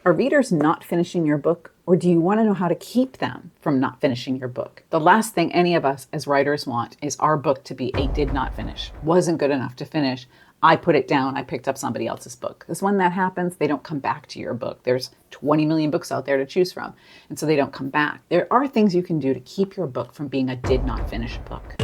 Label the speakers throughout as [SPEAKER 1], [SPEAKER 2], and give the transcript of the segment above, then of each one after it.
[SPEAKER 1] Are readers not finishing your book, or do you want to know how to keep them from not finishing your book? The last thing any of us as writers want is our book to be a did not finish, wasn't good enough to finish. I put it down, I picked up somebody else's book. Because when that happens, they don't come back to your book. There's 20 million books out there to choose from, and so they don't come back. There are things you can do to keep your book from being a did not finish book.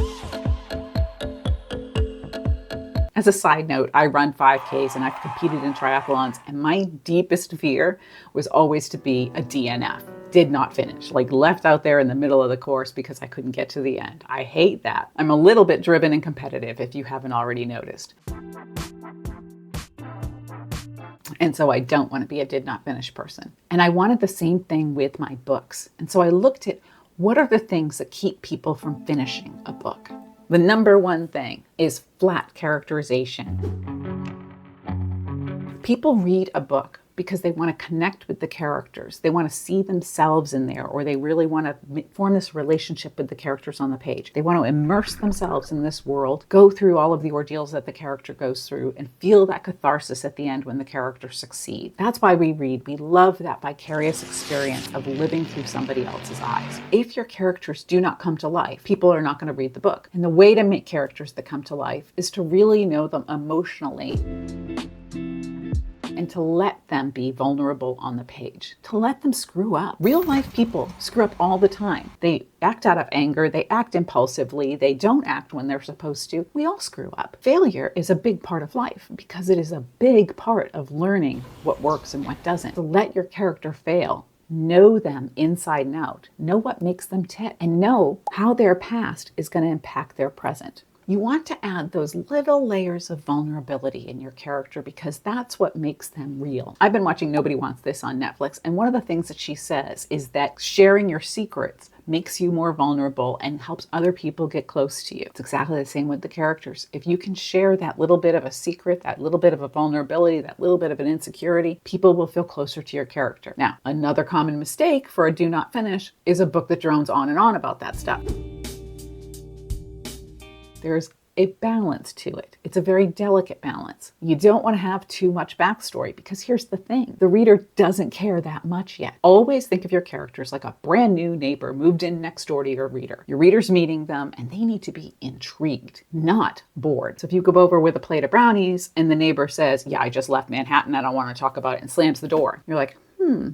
[SPEAKER 1] As a side note, I run 5Ks and I've competed in triathlons, and my deepest fear was always to be a DNF, did not finish, like left out there in the middle of the course because I couldn't get to the end. I hate that. I'm a little bit driven and competitive, if you haven't already noticed. And so I don't want to be a did not finish person. And I wanted the same thing with my books. And so I looked at what are the things that keep people from finishing a book. The number one thing is flat characterization. People read a book because they want to connect with the characters. They want to see themselves in there, or they really want to form this relationship with the characters on the page. They want to immerse themselves in this world, go through all of the ordeals that the character goes through, and feel that catharsis at the end when the character succeeds. That's why we read. We love that vicarious experience of living through somebody else's eyes. If your characters do not come to life, people are not going to read the book. And the way to make characters that come to life is to really know them emotionally, and to let them be vulnerable on the page, to let them screw up. Real life people screw up all the time. They act out of anger, they act impulsively, they don't act when they're supposed to. We all screw up. Failure is a big part of life because it is a big part of learning what works and what doesn't. So let your character fail. Know them inside and out. Know what makes them tick, and know how their past is going to impact their present. You want to add those little layers of vulnerability in your character because that's what makes them real. I've been watching Nobody Wants This on Netflix, and one of the things that she says is that sharing your secrets makes you more vulnerable and helps other people get close to you. It's exactly the same with the characters. If you can share that little bit of a secret, that little bit of a vulnerability, that little bit of an insecurity, people will feel closer to your character. Now, another common mistake for a do not finish is a book that drones on and on about that stuff. There's a balance to it. It's a very delicate balance. You don't want to have too much backstory because here's the thing. The reader doesn't care that much yet. Always think of your characters like a brand new neighbor moved in next door to your reader. Your reader's meeting them and they need to be intrigued, not bored. So if you go over with a plate of brownies and the neighbor says, yeah, I just left Manhattan, I don't want to talk about it, and slams the door. You're like,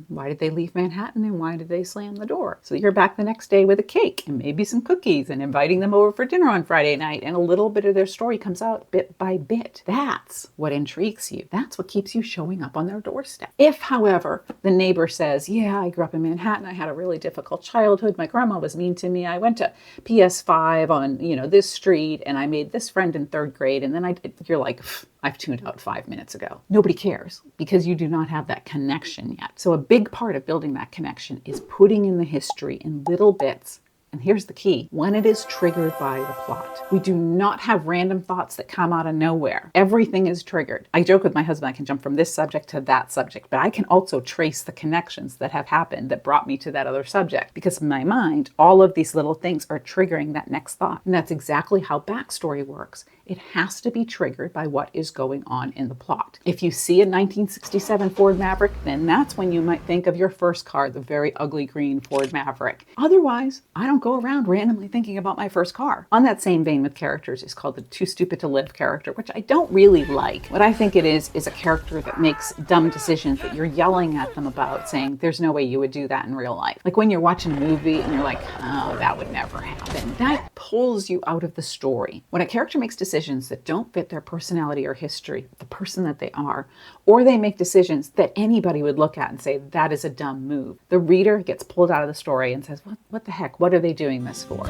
[SPEAKER 1] why did they leave Manhattan and why did they slam the door? So you're back the next day with a cake and maybe some cookies and inviting them over for dinner on Friday night, and a little bit of their story comes out bit by bit. That's what intrigues you. That's what keeps you showing up on their doorstep. If, however, the neighbor says, yeah, I grew up in Manhattan, I had a really difficult childhood, my grandma was mean to me, I went to PS5 on, this street, and I made this friend in 3rd grade, and then you're like, I've tuned out 5 minutes ago. Nobody cares because you do not have that connection yet. So a big part of building that connection is putting in the history in little bits. And here's the key: when it is triggered by the plot. We do not have random thoughts that come out of nowhere. Everything is triggered. I joke with my husband, I can jump from this subject to that subject, but I can also trace the connections that have happened that brought me to that other subject, because in my mind, all of these little things are triggering that next thought. And that's exactly how backstory works. It has to be triggered by what is going on in the plot. If you see a 1967 Ford Maverick, then that's when you might think of your first car, the very ugly green Ford Maverick. Otherwise, I don't go around randomly thinking about my first car. On that same vein with characters is called the too stupid to live character, which I don't really like. What I think it is a character that makes dumb decisions that you're yelling at them about, saying there's no way you would do that in real life. Like when you're watching a movie and you're like, oh, that would never happen. That pulls you out of the story. When a character makes decisions that don't fit their personality or history, the person that they are, or they make decisions that anybody would look at and say, that is a dumb move, the reader gets pulled out of the story and says, what the heck? What are they doing this for?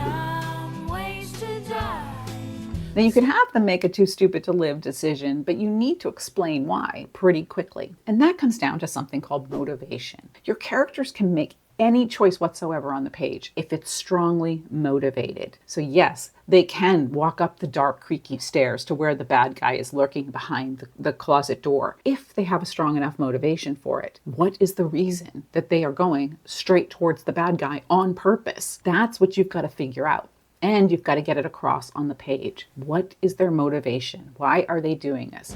[SPEAKER 1] Then you can have them make a too stupid to live decision, but you need to explain why pretty quickly. And that comes down to something called motivation. Your characters can make any choice whatsoever on the page if it's strongly motivated. So yes, they can walk up the dark, creaky stairs to where the bad guy is lurking behind the closet door if they have a strong enough motivation for it. What is the reason that they are going straight towards the bad guy on purpose? That's what you've got to figure out. And you've got to get it across on the page. What is their motivation? Why are they doing this?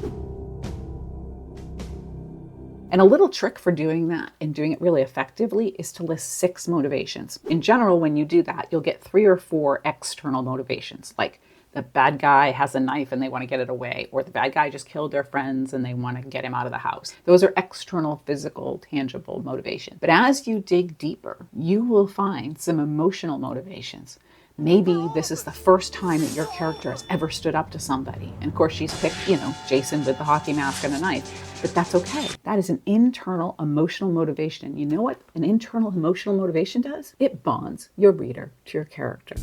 [SPEAKER 1] And a little trick for doing that and doing it really effectively is to list 6 motivations. In general, when you do that, you'll get 3 or 4 external motivations, like the bad guy has a knife and they want to get it away, or the bad guy just killed their friends and they want to get him out of the house. Those are external, physical, tangible motivation. But as you dig deeper, you will find some emotional motivations. Maybe this is the first time that your character has ever stood up to somebody. And of course, she's picked, Jason with the hockey mask and a knife. But that's okay. That is an internal emotional motivation. And you know what an internal emotional motivation does? It bonds your reader to your character.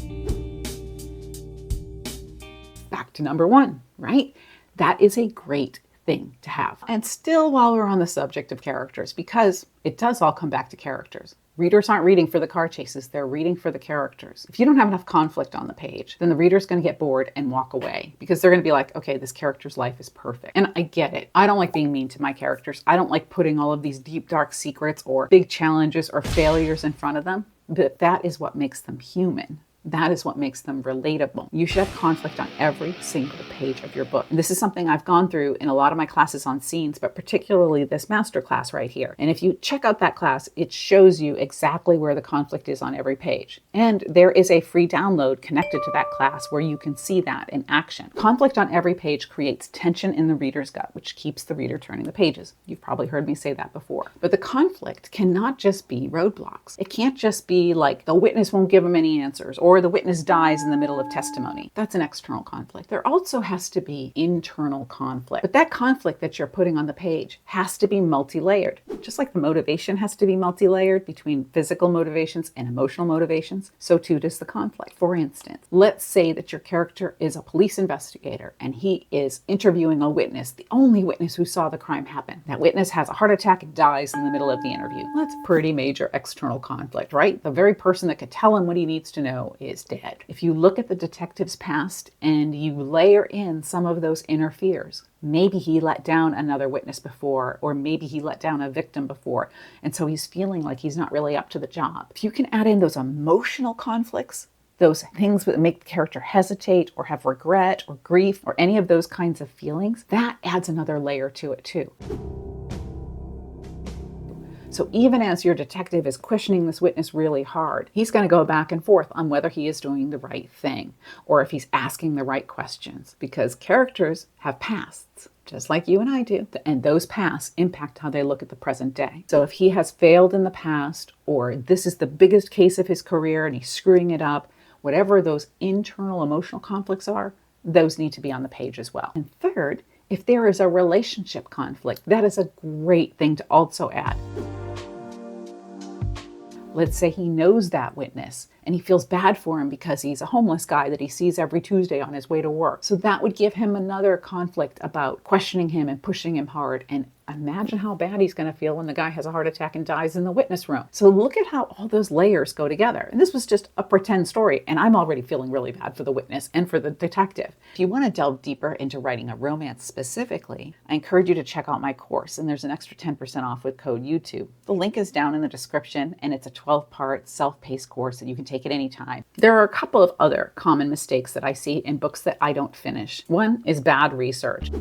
[SPEAKER 1] Back to number 1, right? That is a great thing to have. And still, while we're on the subject of characters, because it does all come back to characters. Readers aren't reading for the car chases, they're reading for the characters. If you don't have enough conflict on the page, then the reader's going to get bored and walk away because they're going to be like, okay, this character's life is perfect. And I get it. I don't like being mean to my characters. I don't like putting all of these deep, dark secrets or big challenges or failures in front of them, but that is what makes them human. That is what makes them relatable. You should have conflict on every single page of your book. And this is something I've gone through in a lot of my classes on scenes, but particularly this master class right here. And if you check out that class, it shows you exactly where the conflict is on every page. And there is a free download connected to that class where you can see that in action. Conflict on every page creates tension in the reader's gut, which keeps the reader turning the pages. You've probably heard me say that before. But the conflict cannot just be roadblocks. It can't just be like the witness won't give him any answers, or the witness dies in the middle of testimony. That's an external conflict. There also has to be internal conflict. But that conflict that you're putting on the page has to be multi-layered. Just like the motivation has to be multi-layered between physical motivations and emotional motivations, so too does the conflict. For instance, let's say that your character is a police investigator and he is interviewing a witness, the only witness who saw the crime happen. That witness has a heart attack and dies in the middle of the interview. That's pretty major external conflict, right? The very person that could tell him what he needs to know is dead. If you look at the detective's past and you layer in some of those inner fears, maybe he let down another witness before, or maybe he let down a victim before, and so he's feeling like he's not really up to the job. If you can add in those emotional conflicts, those things that make the character hesitate or have regret or grief or any of those kinds of feelings, that adds another layer to it too. So even as your detective is questioning this witness really hard, he's going to go back and forth on whether he is doing the right thing or if he's asking the right questions, because characters have pasts, just like you and I do. And those pasts impact how they look at the present day. So if he has failed in the past, or this is the biggest case of his career and he's screwing it up, whatever those internal emotional conflicts are, those need to be on the page as well. And third, if there is a relationship conflict, that is a great thing to also add. Let's say he knows that witness and he feels bad for him because he's a homeless guy that he sees every Tuesday on his way to work. So that would give him another conflict about questioning him and pushing him hard. And imagine how bad he's going to feel when the guy has a heart attack and dies in the witness room. So look at how all those layers go together. And this was just a pretend story, and I'm already feeling really bad for the witness and for the detective. If you want to delve deeper into writing a romance specifically, I encourage you to check out my course, and there's an extra 10% off with code YouTube. The link is down in the description, and it's a 12-part self-paced course that you can take at any time. There are a couple of other common mistakes that I see in books that I don't finish. One is bad research.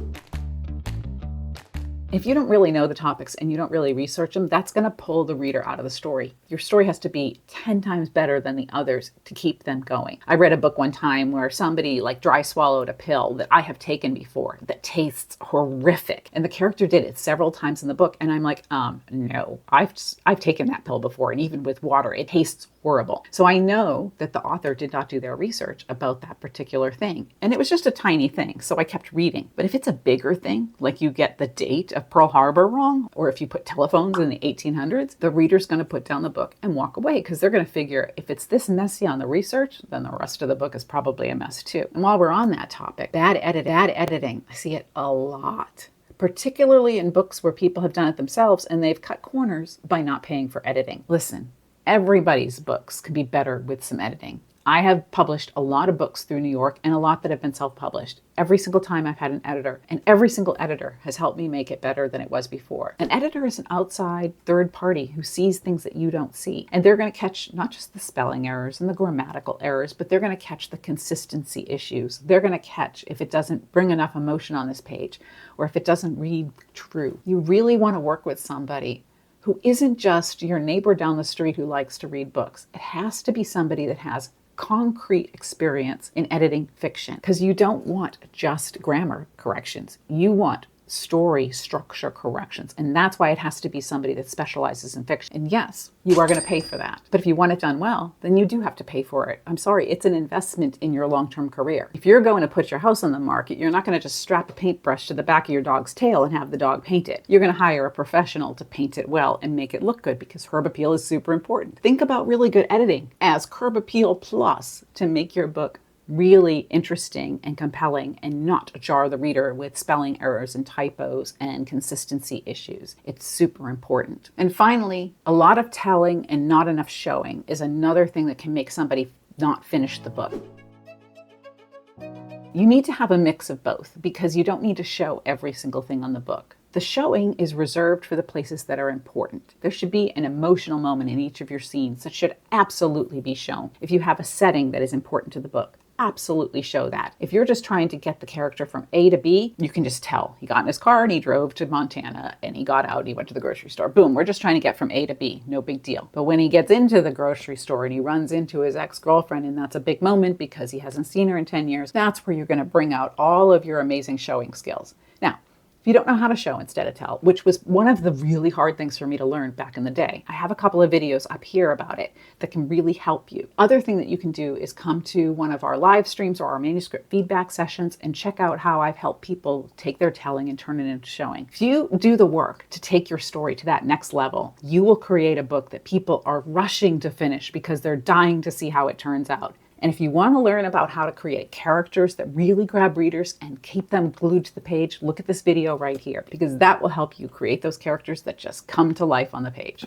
[SPEAKER 1] If you don't really know the topics and you don't really research them, that's going to pull the reader out of the story. Your story has to be 10 times better than the others to keep them going. I read a book one time where somebody dry swallowed a pill that I have taken before that tastes horrific. And the character did it several times in the book. And I'm like, no, I've taken that pill before. And even with water, it tastes horrible. So I know that the author did not do their research about that particular thing. And it was just a tiny thing, so I kept reading. But if it's a bigger thing, like you get the date of Pearl Harbor wrong, or if you put telephones in the 1800s, the reader's going to put down the book and walk away, because they're going to figure if it's this messy on the research, then the rest of the book is probably a mess too. And while we're on that topic, bad editing, I see it a lot. Particularly in books where people have done it themselves and they've cut corners by not paying for editing. Listen, everybody's books could be better with some editing. I have published a lot of books through New York and a lot that have been self-published. Every single time I've had an editor, and every single editor has helped me make it better than it was before. An editor is an outside third party who sees things that you don't see. And they're going to catch not just the spelling errors and the grammatical errors, but they're going to catch the consistency issues. They're going to catch if it doesn't bring enough emotion on this page, or if it doesn't read true. You really want to work with somebody who isn't just your neighbor down the street who likes to read books. It has to be somebody that has concrete experience in editing fiction, because you don't want just grammar corrections. You want story structure corrections. And that's why it has to be somebody that specializes in fiction. And yes, you are going to pay for that. But if you want it done well, then you do have to pay for it. I'm sorry, it's an investment in your long-term career. If you're going to put your house on the market, you're not going to just strap a paintbrush to the back of your dog's tail and have the dog paint it. You're going to hire a professional to paint it well and make it look good, because curb appeal is super important. Think about really good editing as curb appeal plus to make your book really interesting and compelling and not jar the reader with spelling errors and typos and consistency issues. It's super important. And finally, a lot of telling and not enough showing is another thing that can make somebody not finish the book. You need to have a mix of both, because you don't need to show every single thing on the book. The showing is reserved for the places that are important. There should be an emotional moment in each of your scenes that should absolutely be shown. If you have a setting that is important to the book, absolutely show that. If you're just trying to get the character from A to B, you can just tell. He got in his car and he drove to Montana and he got out and he went to the grocery store. Boom, we're just trying to get from A to B. No big deal. But when he gets into the grocery store and he runs into his ex-girlfriend, and that's a big moment because he hasn't seen her in 10 years, that's where you're going to bring out all of your amazing showing skills. Now, if you don't know how to show instead of tell, which was one of the really hard things for me to learn back in the day, I have a couple of videos up here about it that can really help you. Other thing that you can do is come to one of our live streams or our manuscript feedback sessions and check out how I've helped people take their telling and turn it into showing. If you do the work to take your story to that next level, you will create a book that people are rushing to finish because they're dying to see how it turns out. And if you want to learn about how to create characters that really grab readers and keep them glued to the page, look at this video right here, because that will help you create those characters that just come to life on the page.